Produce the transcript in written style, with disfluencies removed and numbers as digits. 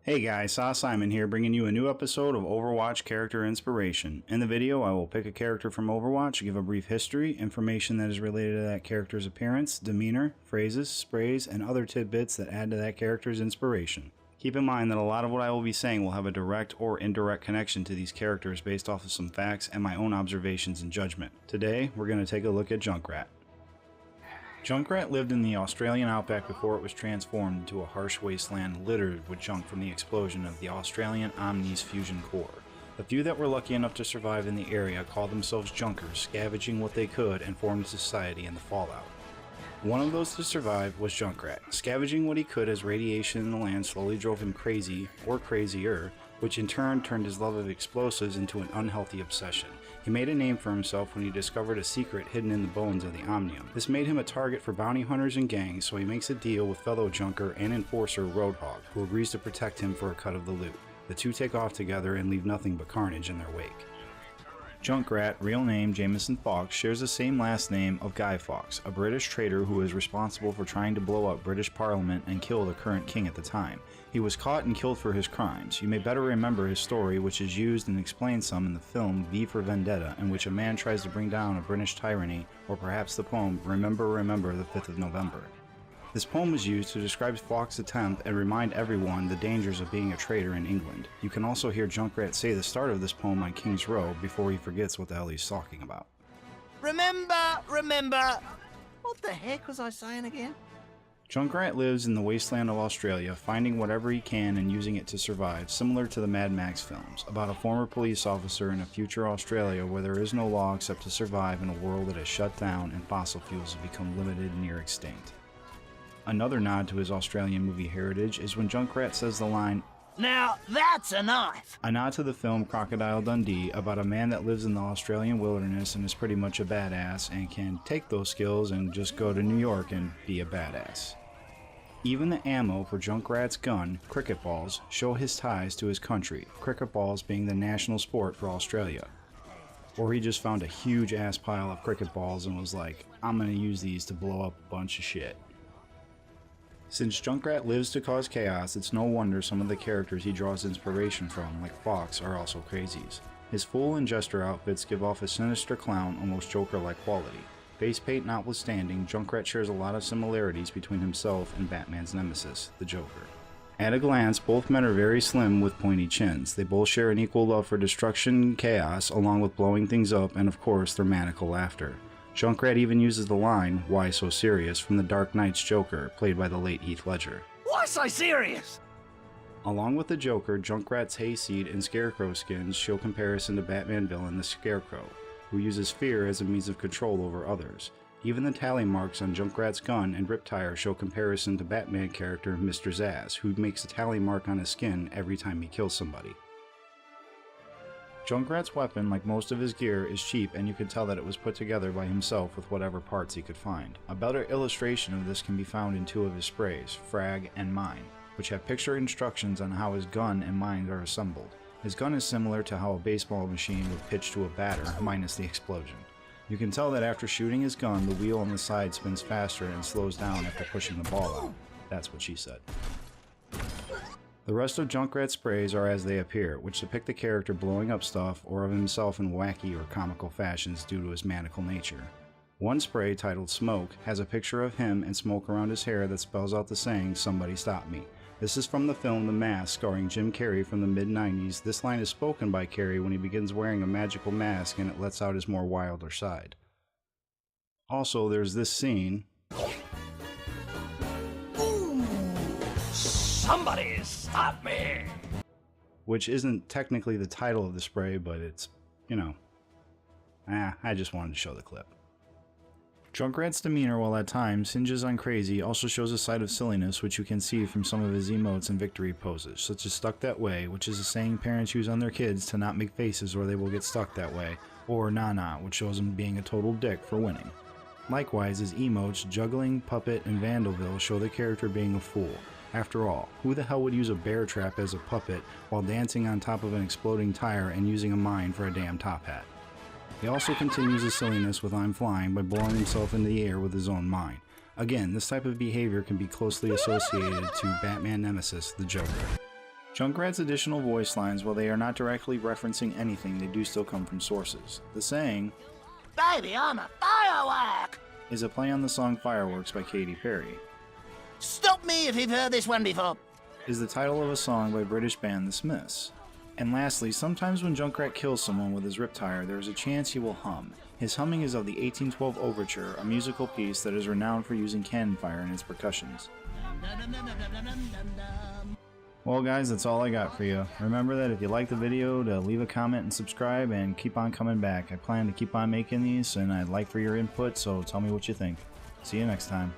Hey guys, Simon here, bringing you a new episode of Overwatch Character Inspiration. In the video, I will pick a character from Overwatch, give a brief history, information that is related to that character's appearance, demeanor, phrases, sprays, and other tidbits that add to that character's inspiration. Keep in mind that a lot of what I will be saying will have a direct or indirect connection to these characters based off of some facts and my own observations and judgment. Today, we're going to take a look at Junkrat. Junkrat lived in the Australian outback before it was transformed into a harsh wasteland littered with junk from the explosion of the Australian Omni's fusion core. The few that were lucky enough to survive in the area called themselves Junkers, scavenging what they could and formed a society in the fallout. One of those to survive was Junkrat, scavenging what he could as radiation in the land slowly drove him crazy, or crazier, which in turn turned his love of explosives into an unhealthy obsession. He made a name for himself when he discovered a secret hidden in the bones of the Omnium. This made him a target for bounty hunters and gangs, so he makes a deal with fellow Junker and enforcer Roadhog, who agrees to protect him for a cut of the loot. The two take off together and leave nothing but carnage in their wake. Junkrat, real name Jameson Fawkes, shares the same last name of Guy Fawkes, a British traitor who was responsible for trying to blow up British Parliament and kill the current king at the time. He was caught and killed for his crimes. You may better remember his story, which is used and explained some in the film V for Vendetta, in which a man tries to bring down a British tyranny, or perhaps the poem Remember, Remember the 5th of November. This poem was used to describe Fawkes' attempt and remind everyone the dangers of being a traitor in England. You can also hear Junkrat say the start of this poem on King's Row before he forgets what the hell he's talking about. Remember, remember. What the heck was I saying again? Junkrat lives in the wasteland of Australia, finding whatever he can and using it to survive, similar to the Mad Max films, about a former police officer in a future Australia where there is no law except to survive in a world that is shut down and fossil fuels have become limited and near extinct. Another nod to his Australian movie heritage is when Junkrat says the line, "Now that's a knife!" a nod to the film Crocodile Dundee about a man that lives in the Australian wilderness and is pretty much a badass and can take those skills and just go to New York and be a badass. Even the ammo for Junkrat's gun, cricket balls, show his ties to his country, cricket balls being the national sport for Australia. Or he just found a huge ass pile of cricket balls and was like, I'm gonna use these to blow up a bunch of shit. Since Junkrat lives to cause chaos, it's no wonder some of the characters he draws inspiration from, like Fawkes, are also crazies. His Fool and Jester outfits give off a sinister clown, almost Joker-like quality. Face paint notwithstanding, Junkrat shares a lot of similarities between himself and Batman's nemesis, the Joker. At a glance, both men are very slim with pointy chins. They both share an equal love for destruction and chaos, along with blowing things up and of course their maniacal laughter. Junkrat even uses the line, "Why so serious?" from The Dark Knight's Joker, played by the late Heath Ledger. Why so serious? Along with the Joker, Junkrat's hayseed and scarecrow skins show comparison to Batman villain the Scarecrow, who uses fear as a means of control over others. Even the tally marks on Junkrat's gun and riptire show comparison to Batman character Mr. Zsasz, who makes a tally mark on his skin every time he kills somebody. Junkrat's weapon, like most of his gear, is cheap, and you can tell that it was put together by himself with whatever parts he could find. A better illustration of this can be found in two of his sprays, Frag and Mine, which have picture instructions on how his gun and mine are assembled. His gun is similar to how a baseball machine would pitch to a batter, minus the explosion. You can tell that after shooting his gun, the wheel on the side spins faster and slows down after pushing the ball out. That's what she said. The rest of Junkrat's sprays are as they appear, which depict the character blowing up stuff or of himself in wacky or comical fashions due to his maniacal nature. One spray, titled Smoke, has a picture of him and smoke around his hair that spells out the saying, "Somebody stop me." This is from the film The Mask, starring Jim Carrey from the mid-90s. This line is spoken by Carrey when he begins wearing a magical mask and it lets out his more wilder side. Also, there's this scene. Somebody stop me! Which isn't technically the title of the spray, but it's, I just wanted to show the clip. Junkrat's demeanor, while at times hinges on crazy, also shows a side of silliness which you can see from some of his emotes and victory poses, such as "stuck that way," which is a saying parents use on their kids to not make faces or they will get stuck that way, or "nah nah," which shows him being a total dick for winning. Likewise, his emotes, Juggling, Puppet, and Vandalville show the character being a fool. After all, who the hell would use a bear trap as a puppet while dancing on top of an exploding tire and using a mine for a damn top hat? He also continues his silliness with "I'm flying" by blowing himself into the air with his own mine. Again, this type of behavior can be closely associated to Batman nemesis, the Joker. Junkrat's additional voice lines, while they are not directly referencing anything, they do still come from sources. The saying, "Baby, I'm a firework!" is a play on the song Fireworks by Katy Perry. Stop me if you've heard this one before. Is the title of a song by British band The Smiths. And lastly, sometimes when Junkrat kills someone with his riptire, there is a chance he will hum. His humming is of the 1812 Overture, a musical piece that is renowned for using cannon fire in its percussions. Well guys, that's all I got for you. Remember that if you like the video, to leave a comment and subscribe and keep on coming back. I plan to keep on making these and I'd like for your input, so tell me what you think. See you next time.